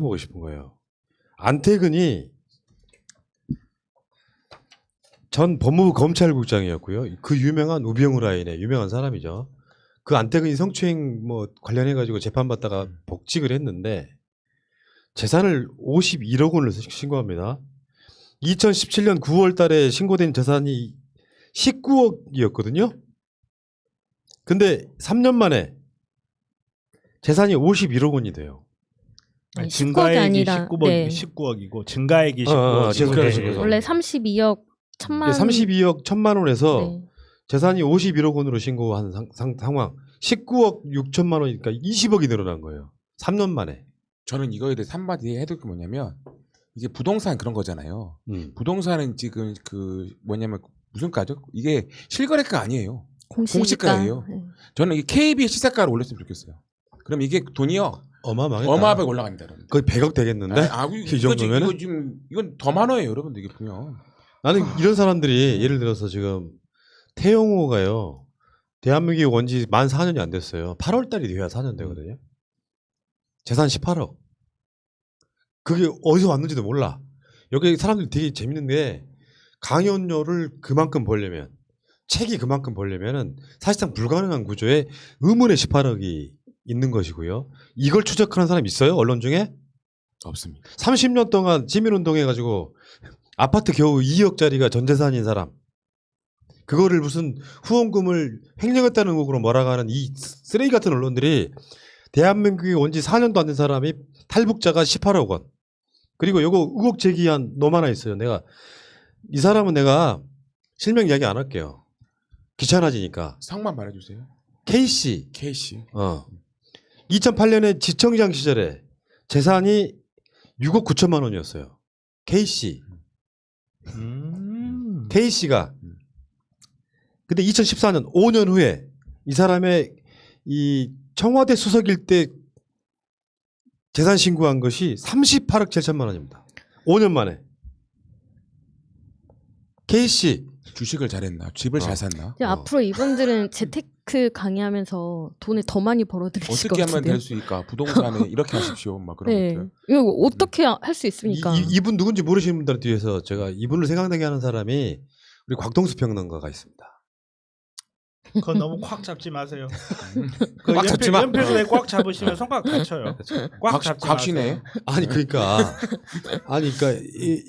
보고 싶은 거예요. 안태근이 전 법무부 검찰국장이었고요. 그 유명한 우병우 라인의 유명한 사람이죠. 그 안태근이 성추행 뭐 관련해 가지고 재판받다가 복직을 했는데 재산을 51억 원을 신고합니다. 2017년 9월 달에 신고된 재산이 19억이었거든요. 근데 3년 만에 재산이 51억 원이 돼요. 아니, 증가액이 아니라 19억이고 증가액이 19억. 죄송해요. 원래 32억 1천만 32억 1천만 원에서 네. 재산이 51억 원으로 신고한 상황. 19억 6천만 원이니까 20억이 늘어난 거예요. 3년 만에. 저는 이거에 대해서 한마디 해둘 게 뭐냐면 이게 부동산 그런 거잖아요. 부동산은 지금 그 뭐냐면 무슨 가죠? 이게 실거래가 아니에요. 공시가예요. 네. 저는 이게 KB 시세가를 올렸으면 좋겠어요. 그럼 이게 돈이요 어마어마하겠다. 어마어마하게 올라갑니다. 여러분. 거의 100억 되겠는데? 이 정도면은? 이거 지금 이건 더 많아요, 여러분들 이게 보면. 나는 이런 사람들이 예를 들어서 지금 태영호가요. 대한민국 원지 만 4년이 안 됐어요. 8월 달이 돼야 4년 되거든요. 재산 18억. 그게 어디서 왔는지도 몰라. 여기 사람들이 되게 재밌는 게 강연료를 그만큼 벌려면 책이 그만큼 벌려면은 사실상 불가능한 구조에 의문의 18억이 있는 것이고요. 이걸 추적하는 사람 있어요? 언론 중에? 없습니다. 30년 동안 시민운동 해가지고 아파트 겨우 2억짜리가 전 재산인 사람. 그거를 무슨 후원금을 횡령했다는 의혹으로 몰아가는 이 쓰레기 같은 언론들이 대한민국의 원지 4년도 안 된 사람이 탈북자가 18억 원. 그리고 요거 의혹 제기한 놈 하나 있어요. 이 사람은 내가 실명 이야기 안 할게요. 귀찮아지니까. 성만 말해주세요. K씨. K씨. 2008년에 지청장 시절에 재산이 6억 9천만 원이었어요. K씨. K씨가 근데 2014년 5년 후에 이 사람의 이 청와대 수석일 때 재산 신고한 것이 38억 7천만 원입니다. 5년 만에. K씨 주식을 잘했나? 집을 잘 샀나? 이제 앞으로 이분들은 재테크 강의하면서 돈을 더 많이 벌어들이실 것 어떻게 하면 같은데요. 될 수 있을까? 부동산에 이렇게 하십시오. 막 그런 네. 것들. 이거 어떻게 할 수 있습니까? 이분 누군지 모르시는 분들한테 위해서 제가 이분을 생각나게 하는 사람이 우리 곽동수 평론가가 있습니다. 그거 너무 꽉 잡지 마세요. 그 꽉 잡지 마. 연필에 꽉 잡으시면 손가락 다쳐요. 꽉 잡지 곽씨네. 마세요. 아니 그러니까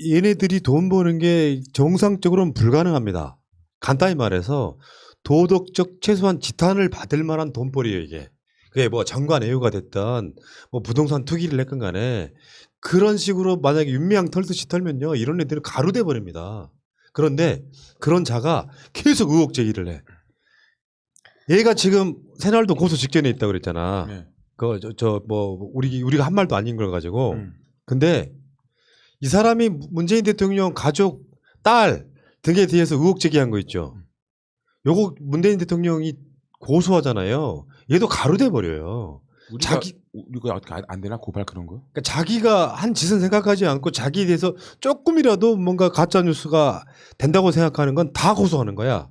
얘네들이 돈 버는 게 정상적으로는 불가능합니다. 간단히 말해서 도덕적 최소한 지탄을 받을 만한 돈벌이에요 이게. 그게 뭐 정관 애호가 됐던 뭐 부동산 투기를 했건 간에 그런 식으로 만약에 윤미향 털듯이 털면요 이런 애들은 가루돼 버립니다. 그런데 그런 자가 계속 의혹 제기를 해. 얘가 지금 새날도 고소 직전에 있다고 그랬잖아. 네. 우리가 한 말도 아닌 걸 가지고. 근데 이 사람이 문재인 대통령 가족, 딸 등에 대해서 의혹 제기한 거 있죠. 요거 문재인 대통령이 고소하잖아요. 얘도 가루돼 버려요. 우리가 어떻게 안 되나 고발 그런 거? 그러니까 자기가 한 짓은 생각하지 않고 자기에 대해서 조금이라도 뭔가 가짜 뉴스가 된다고 생각하는 건 다 고소하는 거야.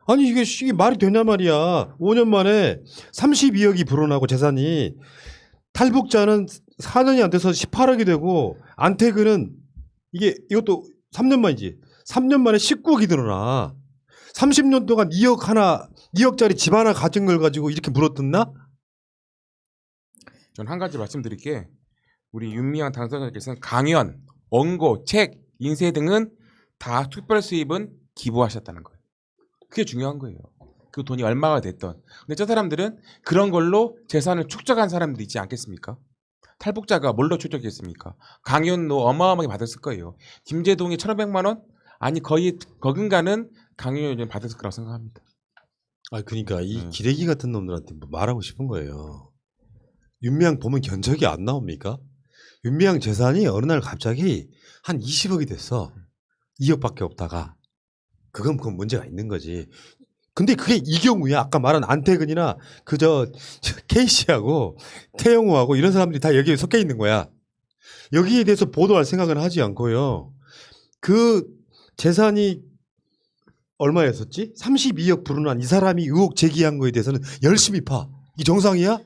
아니 이게 말이 되냐 말이야. 5년 만에 32억이 불어나고 재산이 탈북자는 4년이 안 돼서 18억이 되고 안태근은 이것도 3년 만이지. 3년 만에 19억이 늘어나. 30년 동안 2억짜리 집 하나 가진 걸 가지고 이렇게 물어뜯나? 전 한 가지 말씀드릴 게 우리 윤미향 당선자께서는 강연, 원고, 책, 인쇄 등은 다 특별 수입은 기부하셨다는 거예요. 그게 중요한 거예요. 그 돈이 얼마가 됐던. 근데 저 사람들은 그런 걸로 재산을 축적한 사람들이 있지 않겠습니까? 탈북자가 뭘로 축적했습니까? 강연료 어마어마하게 받았을 거예요. 김재동이 1,500만 원? 아니 거의 거근가는 강연료 받았을 거라고 생각합니다. 그러니까 이 기레기 같은 놈들한테 뭐 말하고 싶은 거예요. 윤미향 보면 견적이 안 나옵니까? 윤미향 재산이 어느 날 갑자기 한 20억이 됐어. 2억밖에 없다가. 그건 문제가 있는 거지. 근데 그게 이 경우야. 아까 말한 안태근이나 K씨하고 태영호하고 이런 사람들이 다 여기에 섞여 있는 거야. 여기에 대해서 보도할 생각은 하지 않고요. 그 재산이 얼마였었지? 32억 불어난 이 사람이 의혹 제기한 거에 대해서는 열심히 파. 이 정상이야?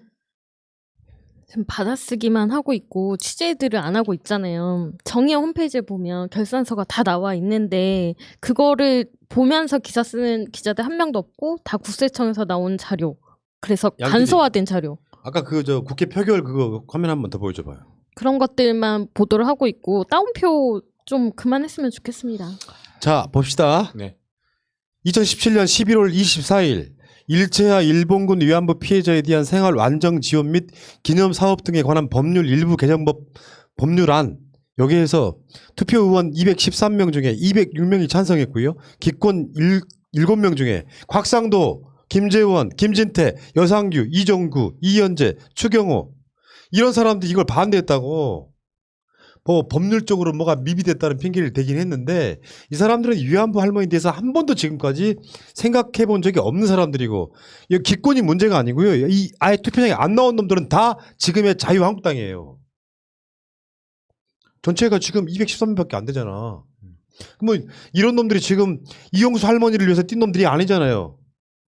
지금 받아쓰기만 하고 있고 취재들을 안 하고 있잖아요. 정의의 홈페이지에 보면 결산서가 다 나와 있는데 그거를 보면서 기사 쓰는 기자들 한 명도 없고 다 국세청에서 나온 자료. 그래서 양질이- 간소화된 자료. 아까 그 저 국회 표결 그거 화면 한번 더 보여줘봐요. 그런 것들만 보도를 하고 있고 따옴표 좀 그만했으면 좋겠습니다. 자 봅시다. 네. 2017년 11월 24일 일체야 일본군 위안부 피해자에 대한 생활 완정 지원 및 기념 사업 등에 관한 법률 일부 개정법 법률안 여기에서 투표 의원 213명 중에 206명이 찬성했고요. 기권 7명 중에 곽상도, 김재원, 김진태, 여상규, 이정구, 이현재, 추경호 이런 사람들이 이걸 반대했다고. 뭐 법률적으로 뭐가 미비됐다는 핑계를 대긴 했는데 이 사람들은 위안부 할머니에 대해서 한 번도 지금까지 생각해 본 적이 없는 사람들이고 이 기권이 문제가 아니고요. 이 아예 투표장에 안 나온 놈들은 다 지금의 자유한국당이에요. 전체가 지금 213명밖에 안 되잖아. 뭐 이런 놈들이 지금 이용수 할머니를 위해서 뛴 놈들이 아니잖아요.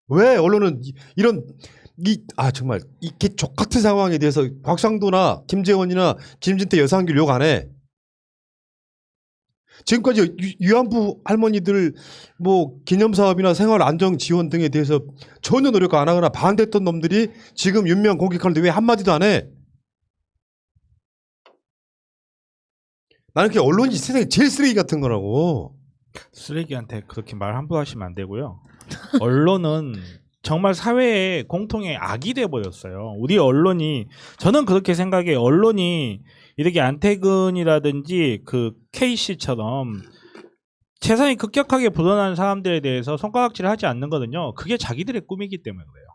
왜 언론은 이런 정말 이게 족같은 상황에 대해서 곽상도나 김재원이나 김진태 여상규 욕 안 해. 지금까지 위안부 할머니들 뭐 기념사업이나 생활 안정 지원 등에 대해서 전혀 노력 안 하거나 반대했던 놈들이 지금 윤명 공격하는데 왜 한마디도 안 해? 나는 그게 언론이 세상에 제일 쓰레기 같은 거라고. 쓰레기한테 그렇게 말 함부로 하시면 안 되고요. 언론은 정말 사회의 공통의 악이 돼 버렸어요. 우리 언론이 저는 그렇게 생각해. 언론이 이렇게 안태근이라든지 그 K씨처럼 재산이 급격하게 불어난 사람들에 대해서 손가락질을 하지 않는 거든요. 그게 자기들의 꿈이기 때문에 그래요.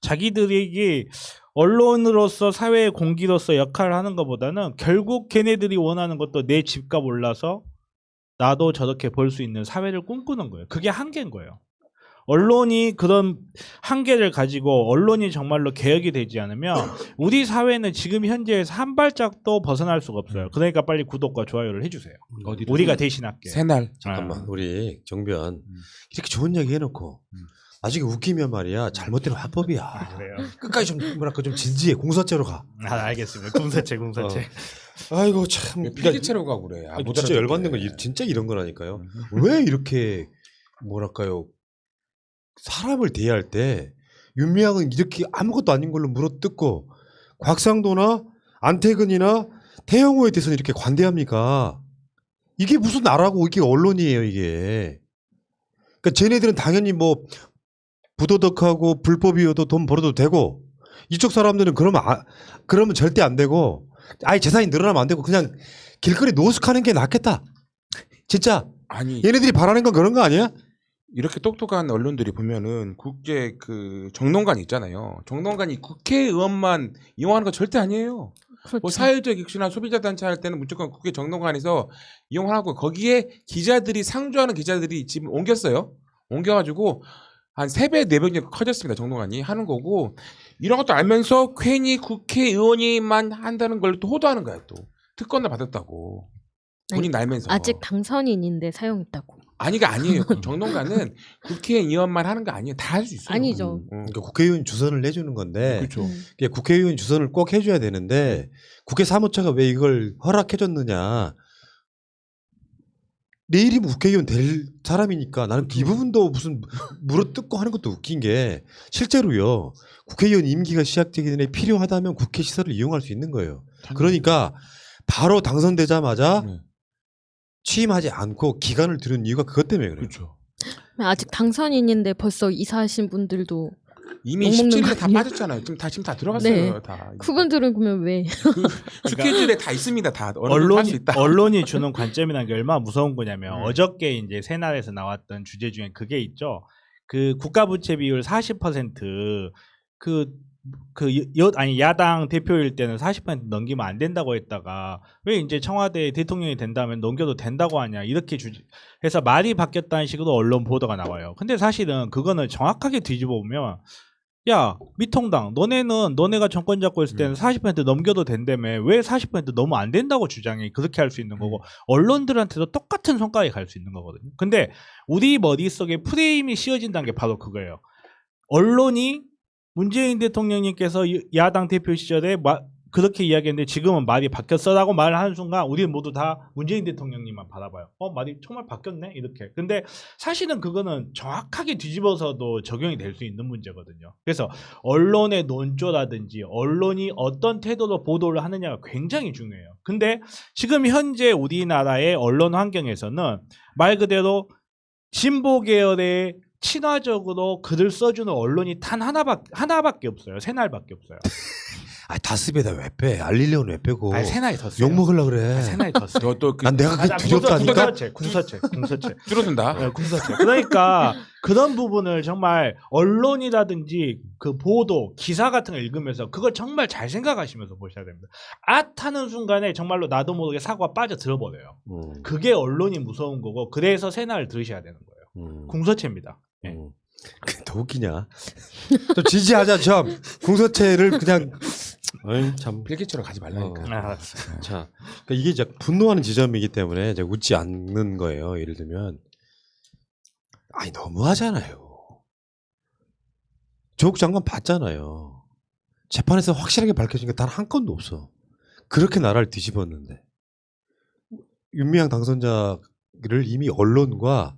자기들이 언론으로서 사회의 공기로서 역할을 하는 것보다는 결국 걔네들이 원하는 것도 내 집값 올라서 나도 저렇게 벌 수 있는 사회를 꿈꾸는 거예요. 그게 한계인 거예요. 언론이 그런 한계를 가지고 언론이 정말로 개혁이 되지 않으면 우리 사회는 지금 현재에서 한 발짝도 벗어날 수가 없어요. 그러니까 빨리 구독과 좋아요를 해주세요. 어디로? 우리가 대신할게. 새날. 잠깐만 우리 정변 이렇게 좋은 얘기 해놓고 나중에 웃기면 말이야 잘못된 화법이야. 그래요. 끝까지 좀 뭐랄까 좀 진지해. 공사죄로 가. 알겠습니다. 궁서체. 아이고 참. 필기체로 가고 그래. 아, 못 진짜 알아듣게. 열받는 건 진짜 이런 거라니까요. 왜 이렇게 뭐랄까요 사람을 대할 때 윤미향은 이렇게 아무것도 아닌 걸로 물어뜯고 곽상도나 안태근이나 태영호에 대해서는 이렇게 관대합니까? 이게 무슨 나라고 이게 언론이에요 이게. 그러니까 쟤네들은 당연히 뭐 부도덕하고 불법이어도 돈 벌어도 되고 이쪽 사람들은 그러면 절대 안 되고 아예 재산이 늘어나면 안 되고 그냥 길거리 노숙하는 게 낫겠다. 진짜 아니 얘네들이 바라는 건 그런 거 아니야? 이렇게 똑똑한 언론들이 보면은 국제 그 정론관 있잖아요. 정론관이 국회의원만 이용하는 거 절대 아니에요. 그렇죠. 뭐 사회적 이슈나 소비자 단체 할 때는 무조건 국회 정론관에서 이용하고 거기에 기자들이 상주하는 기자들이 지금 옮겼어요. 옮겨가지고 한 3배, 4배 정도 커졌습니다. 정론관이 하는 거고 이런 것도 알면서 괜히 국회의원이만 한다는 걸 또 호도하는 거야 또 특권을 받았다고 본인 날면서 아직 당선인인데 사용했다고. 아니가 아니에요. 정론관은 국회의원만 하는 거 아니에요. 다 할 수 있어요. 아니죠. 그러니까 국회의원 주선을 해주는 건데 그렇죠. 이게 국회의원 주선을 꼭 해줘야 되는데 국회 사무처가 왜 이걸 허락해줬느냐. 내일이면 국회의원 될 사람이니까 나는 이 부분도 무슨 물어뜯고 하는 것도 웃긴 게 실제로요. 국회의원 임기가 시작되기 전에 필요하다면 국회 시설을 이용할 수 있는 거예요. 그러니까 바로 당선되자마자 네. 취임하지 않고 기간을 두는 이유가 그것 때문에 그래요. 그렇죠. 아직 당선인인데 벌써 이사하신 분들도 이미 욕먹는 17일에 거 다 아니에요? 빠졌잖아요. 지금 다 들어갔어요. 네. 다. 그분들은 그러면 왜? 스케줄에 다 있습니다. 다 할수 있다. 언론이 주는 관점이라는 게 얼마나 무서운 거냐면 네. 어저께 이제 새날에서 나왔던 주제 중에 그게 있죠. 그 국가부채 비율 40% 야당 대표일 때는 40% 넘기면 안 된다고 했다가 왜 이제 청와대 대통령이 된다면 넘겨도 된다고 하냐 이렇게 해서 말이 바뀌었다는 식으로 언론 보도가 나와요. 근데 사실은 그거는 정확하게 뒤집어 보면 야 미통당 너네가 정권 잡고 있을 때는 40% 넘겨도 된다며 왜 40% 넘으면 안 된다고 주장해. 그렇게 할 수 있는 거고 언론들한테도 똑같은 성과에 갈 수 있는 거거든요. 근데 우리 머릿속에 프레임이 씌워진다는 게 바로 그거예요. 언론이 문재인 대통령님께서 야당 대표 시절에 그렇게 이야기했는데 지금은 말이 바뀌었어라고 말을 하는 순간 우리는 모두 다 문재인 대통령님만 바라봐요. 말이 정말 바뀌었네 이렇게. 근데 사실은 그거는 정확하게 뒤집어서도 적용이 될 수 있는 문제거든요. 그래서 언론의 논조라든지 언론이 어떤 태도로 보도를 하느냐가 굉장히 중요해요. 근데 지금 현재 우리나라의 언론 환경에서는 말 그대로 진보 계열의 친화적으로 글을 써주는 언론이 단 하나밖에 없어요. 새날밖에 없어요. 다스베다 왜 빼? 알리려는 왜 빼고? 아니, 새날이 더 세요. 욕 먹으려 그래. 새날이 더 세요. 너또 난 내가 그게 두렵다니까. 군서체. 줄어든다. 네, 군서체. 그러니까 그런 부분을 정말 언론이라든지 그 보도, 기사 같은 걸 읽으면서 그걸 정말 잘 생각하시면서 보셔야 됩니다. 하는 순간에 정말로 나도 모르게 사고가 빠져 들어버려요. 그게 언론이 무서운 거고 그래서 새날을 들으셔야 되는 거예요. 궁서체입니다. 네. 그게 더 웃기냐? 좀 지지하자 좀. 궁서체를 그냥 어이, 참. 필기처럼 가지 말라니까. 알았어요. 자, 그러니까 이게 이제 분노하는 지점이기 때문에 이제 웃지 않는 거예요. 예를 들면, 아니 너무하잖아요. 조국 장관 봤잖아요. 재판에서 확실하게 밝혀진 게 단 한 건도 없어. 그렇게 나라를 뒤집었는데 윤미향 당선자를 이미 언론과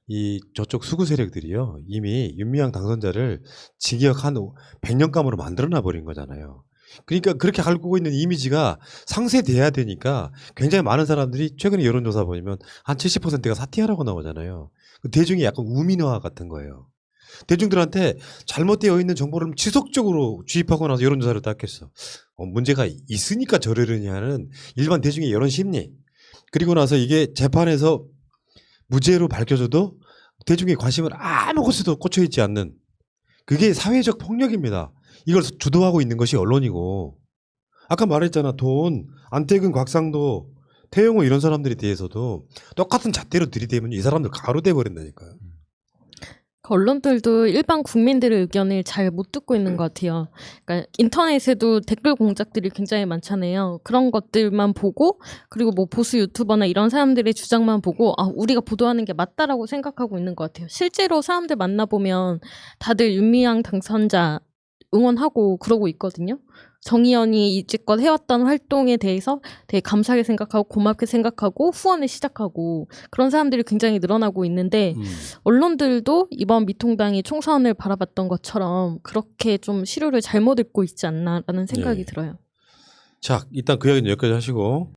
이 저쪽 수구 세력들이요 이미 윤미향 당선자를 징역 한 100년감으로 만들어놔 버린 거잖아요. 그러니까 그렇게 갖고 있는 이미지가 상쇄돼야 되니까 굉장히 많은 사람들이 최근에 여론조사 보면 한 70%가 사퇴하라고 나오잖아요. 대중이 약간 우민화 같은 거예요. 대중들한테 잘못되어 있는 정보를 지속적으로 주입하고 나서 여론조사를 딱 했어. 문제가 있으니까 저러느냐는 일반 대중의 여론 심리. 그리고 나서 이게 재판에서 무죄로 밝혀져도 대중의 관심을 아무것도 꽂혀있지 않는 그게 사회적 폭력입니다. 이걸 주도하고 있는 것이 언론이고 아까 말했잖아. 돈 안태근 곽상도 태영호 이런 사람들에 대해서도 똑같은 잣대로 들이대면 이 사람들 가로돼 버린다니까요. 언론들도 일반 국민들의 의견을 잘 못 듣고 있는 것 같아요. 그러니까 인터넷에도 댓글 공작들이 굉장히 많잖아요. 그런 것들만 보고 그리고 뭐 보수 유튜버나 이런 사람들의 주장만 보고 우리가 보도하는 게 맞다라고 생각하고 있는 것 같아요. 실제로 사람들 만나보면 다들 윤미향 당선자 응원하고 그러고 있거든요. 정의연이 이제껏 해왔던 활동에 대해서 되게 감사하게 생각하고 고맙게 생각하고 후원을 시작하고 그런 사람들이 굉장히 늘어나고 있는데 언론들도 이번 미통당이 총선을 바라봤던 것처럼 그렇게 좀 시류를 잘못 읽고 있지 않나라는 생각이 들어요. 자, 일단 그 이야기는 여기까지 하시고